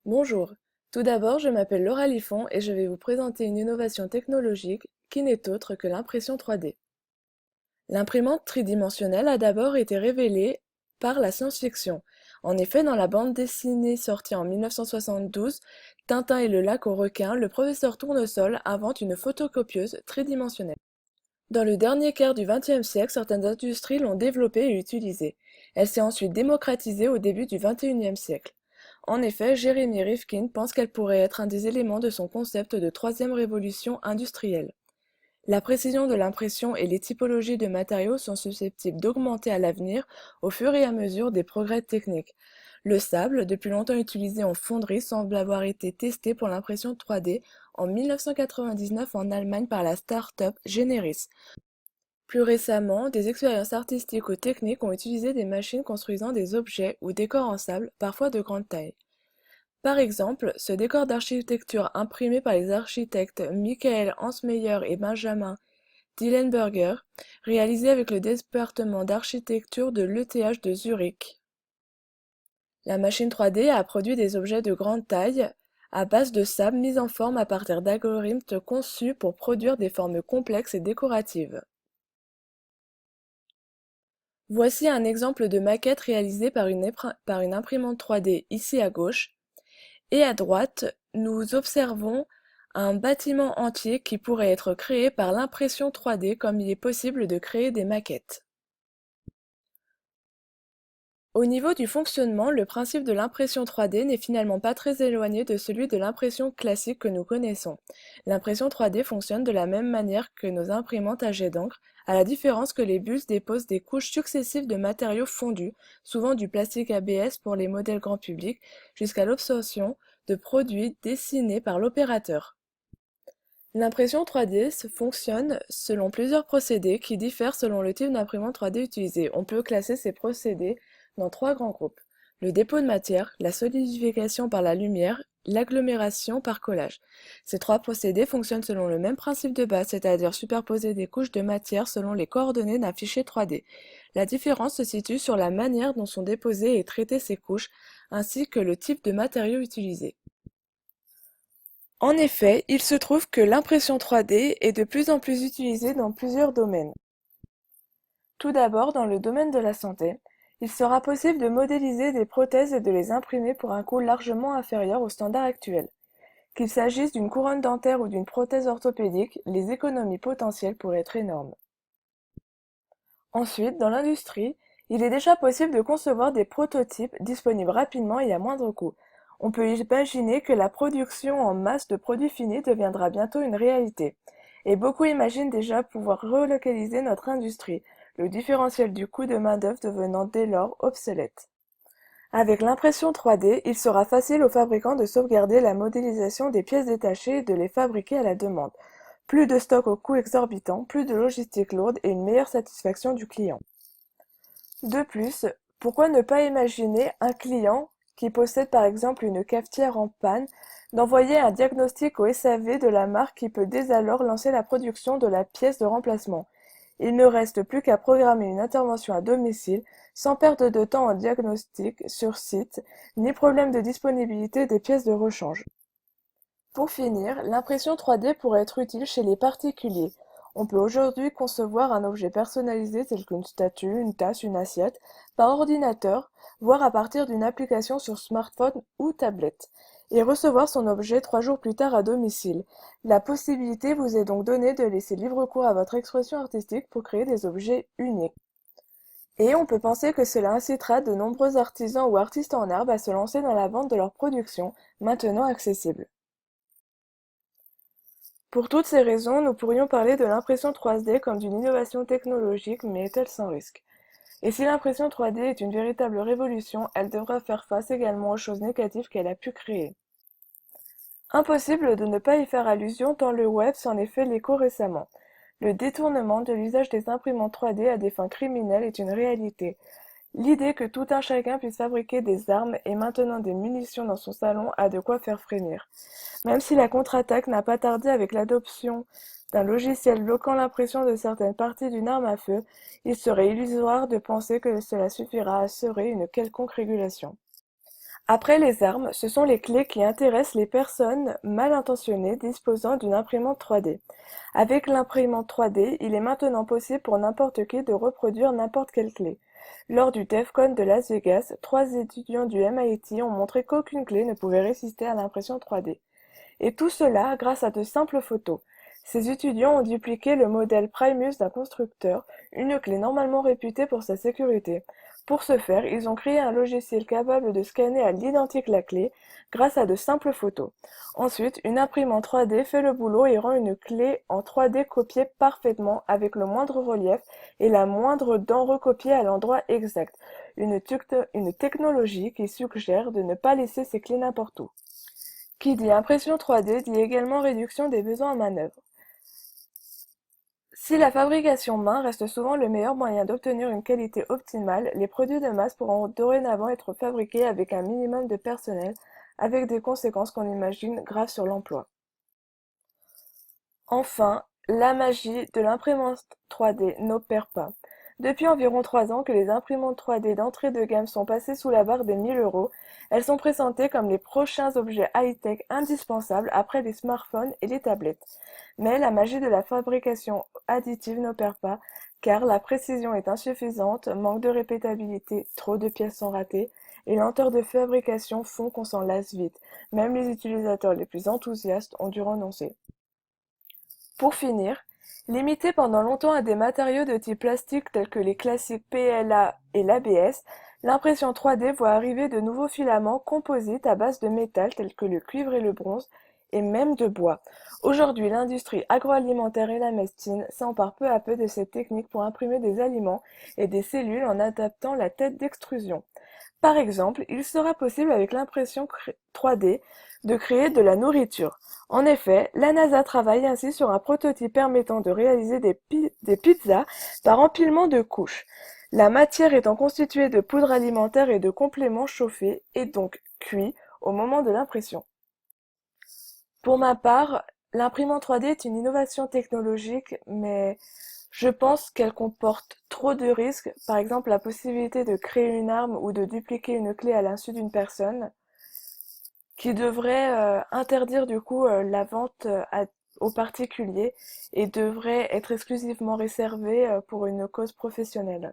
Bonjour, tout d'abord je m'appelle Laura Liffon et je vais vous présenter une innovation technologique qui n'est autre que l'impression 3D. L'imprimante tridimensionnelle a d'abord été révélée par la science-fiction. En effet, dans la bande dessinée sortie en 1972, Tintin et le lac aux requins, le professeur Tournesol invente une photocopieuse tridimensionnelle. Dans le dernier quart du XXe siècle, certaines industries l'ont développée et utilisée. Elle s'est ensuite démocratisée au début du XXIe siècle. En effet, Jeremy Rifkin pense qu'elle pourrait être un des éléments de son concept de troisième révolution industrielle. La précision de l'impression et les typologies de matériaux sont susceptibles d'augmenter à l'avenir au fur et à mesure des progrès techniques. Le sable, depuis longtemps utilisé en fonderie, semble avoir été testé pour l'impression 3D en 1999 en Allemagne par la start-up Generis. Plus récemment, des expériences artistiques ou techniques ont utilisé des machines construisant des objets ou décors en sable, parfois de grande taille. Par exemple, ce décor d'architecture imprimé par les architectes Michael Hansmeyer et Benjamin Dillenberger, réalisé avec le département d'architecture de l'ETH de Zurich. La machine 3D a produit des objets de grande taille à base de sable mis en forme à partir d'algorithmes conçus pour produire des formes complexes et décoratives. Voici un exemple de maquette réalisée par une imprimante 3D ici à gauche. Et à droite, nous observons un bâtiment entier qui pourrait être créé par l'impression 3D comme il est possible de créer des maquettes. Au niveau du fonctionnement, le principe de l'impression 3D n'est finalement pas très éloigné de celui de l'impression classique que nous connaissons. L'impression 3D fonctionne de la même manière que nos imprimantes à jet d'encre, à la différence que les bus déposent des couches successives de matériaux fondus, souvent du plastique ABS pour les modèles grand public, jusqu'à l'obtention de produits dessinés par l'opérateur. L'impression 3D fonctionne selon plusieurs procédés qui diffèrent selon le type d'imprimante 3D utilisé. On peut classer ces procédés dans trois grands groupes: le dépôt de matière, la solidification par la lumière, l'agglomération par collage. Ces trois procédés fonctionnent selon le même principe de base, c'est-à-dire superposer des couches de matière selon les coordonnées d'un fichier 3D. La différence se situe sur la manière dont sont déposées et traitées ces couches, ainsi que le type de matériau utilisé. En effet, il se trouve que l'impression 3D est de plus en plus utilisée dans plusieurs domaines. Tout d'abord, dans le domaine de la santé, il sera possible de modéliser des prothèses et de les imprimer pour un coût largement inférieur aux standards actuels. Qu'il s'agisse d'une couronne dentaire ou d'une prothèse orthopédique, les économies potentielles pourraient être énormes. Ensuite, dans l'industrie, il est déjà possible de concevoir des prototypes disponibles rapidement et à moindre coût. On peut imaginer que la production en masse de produits finis deviendra bientôt une réalité. Et beaucoup imaginent déjà pouvoir relocaliser notre industrie, le différentiel du coût de main-d'œuvre devenant dès lors obsolète. Avec l'impression 3D, il sera facile aux fabricants de sauvegarder la modélisation des pièces détachées et de les fabriquer à la demande. Plus de stock au coût exorbitant, plus de logistique lourde et une meilleure satisfaction du client. De plus, pourquoi ne pas imaginer un client qui possède par exemple une cafetière en panne d'envoyer un diagnostic au SAV de la marque qui peut dès alors lancer la production de la pièce de remplacement. Il ne reste plus qu'à programmer une intervention à domicile sans perte de temps en diagnostic sur site, ni problème de disponibilité des pièces de rechange. Pour finir, l'impression 3D pourrait être utile chez les particuliers. On peut aujourd'hui concevoir un objet personnalisé tel qu'une statue, une tasse, une assiette, par ordinateur, voire à partir d'une application sur smartphone ou tablette, et recevoir son objet 3 jours plus tard à domicile. La possibilité vous est donc donnée de laisser libre cours à votre expression artistique pour créer des objets uniques. Et on peut penser que cela incitera de nombreux artisans ou artistes en herbe à se lancer dans la vente de leurs productions, maintenant accessibles. Pour toutes ces raisons, nous pourrions parler de l'impression 3D comme d'une innovation technologique, mais est-elle sans risque? Et si l'impression 3D est une véritable révolution, elle devra faire face également aux choses négatives qu'elle a pu créer. Impossible de ne pas y faire allusion tant le web s'en est fait l'écho récemment. Le détournement de l'usage des imprimantes 3D à des fins criminelles est une réalité. L'idée que tout un chacun puisse fabriquer des armes et maintenant des munitions dans son salon a de quoi faire frémir. Même si la contre-attaque n'a pas tardé avec l'adoption d'un logiciel bloquant l'impression de certaines parties d'une arme à feu, il serait illusoire de penser que cela suffira à assurer une quelconque régulation. Après les armes, ce sont les clés qui intéressent les personnes mal intentionnées disposant d'une imprimante 3D. Avec l'imprimante 3D, il est maintenant possible pour n'importe qui de reproduire n'importe quelle clé. Lors du DEF CON de Las Vegas, 3 étudiants du MIT ont montré qu'aucune clé ne pouvait résister à l'impression 3D. Et tout cela grâce à de simples photos. Ces étudiants ont dupliqué le modèle Primus d'un constructeur, une clé normalement réputée pour sa sécurité. Pour ce faire, ils ont créé un logiciel capable de scanner à l'identique la clé grâce à de simples photos. Ensuite, une imprimante 3D fait le boulot et rend une clé en 3D copiée parfaitement avec le moindre relief et la moindre dent recopiée à l'endroit exact. Une technologie qui suggère de ne pas laisser ses clés n'importe où. Qui dit impression 3D dit également réduction des besoins en manœuvre. Si la fabrication main reste souvent le meilleur moyen d'obtenir une qualité optimale, les produits de masse pourront dorénavant être fabriqués avec un minimum de personnel, avec des conséquences qu'on imagine graves sur l'emploi. Enfin, la magie de l'imprimante 3D n'opère pas. Depuis environ 3 ans que les imprimantes 3D d'entrée de gamme sont passées sous la barre des 1 000 €, elles sont présentées comme les prochains objets high-tech indispensables après les smartphones et les tablettes. Mais la magie de la fabrication additive n'opère pas, car la précision est insuffisante, manque de répétabilité, trop de pièces sont ratées, et lenteur de fabrication font qu'on s'en lasse vite. Même les utilisateurs les plus enthousiastes ont dû renoncer. Pour finir, limité pendant longtemps à des matériaux de type plastique tels que les classiques PLA et l'ABS, l'impression 3D voit arriver de nouveaux filaments composites à base de métal tels que le cuivre et le bronze, et même de bois. Aujourd'hui, l'industrie agroalimentaire et la médecine s'emparent peu à peu de cette technique pour imprimer des aliments et des cellules en adaptant la tête d'extrusion. Par exemple, il sera possible avec l'impression 3D de créer de la nourriture. En effet, la NASA travaille ainsi sur un prototype permettant de réaliser des pizzas par empilement de couches. La matière étant constituée de poudre alimentaire et de compléments chauffés et donc cuits au moment de l'impression. Pour ma part, l'imprimante 3D est une innovation technologique, mais je pense qu'elle comporte trop de risques, par exemple la possibilité de créer une arme ou de dupliquer une clé à l'insu d'une personne, qui devrait interdire du coup la vente aux particuliers et devrait être exclusivement réservée pour une cause professionnelle.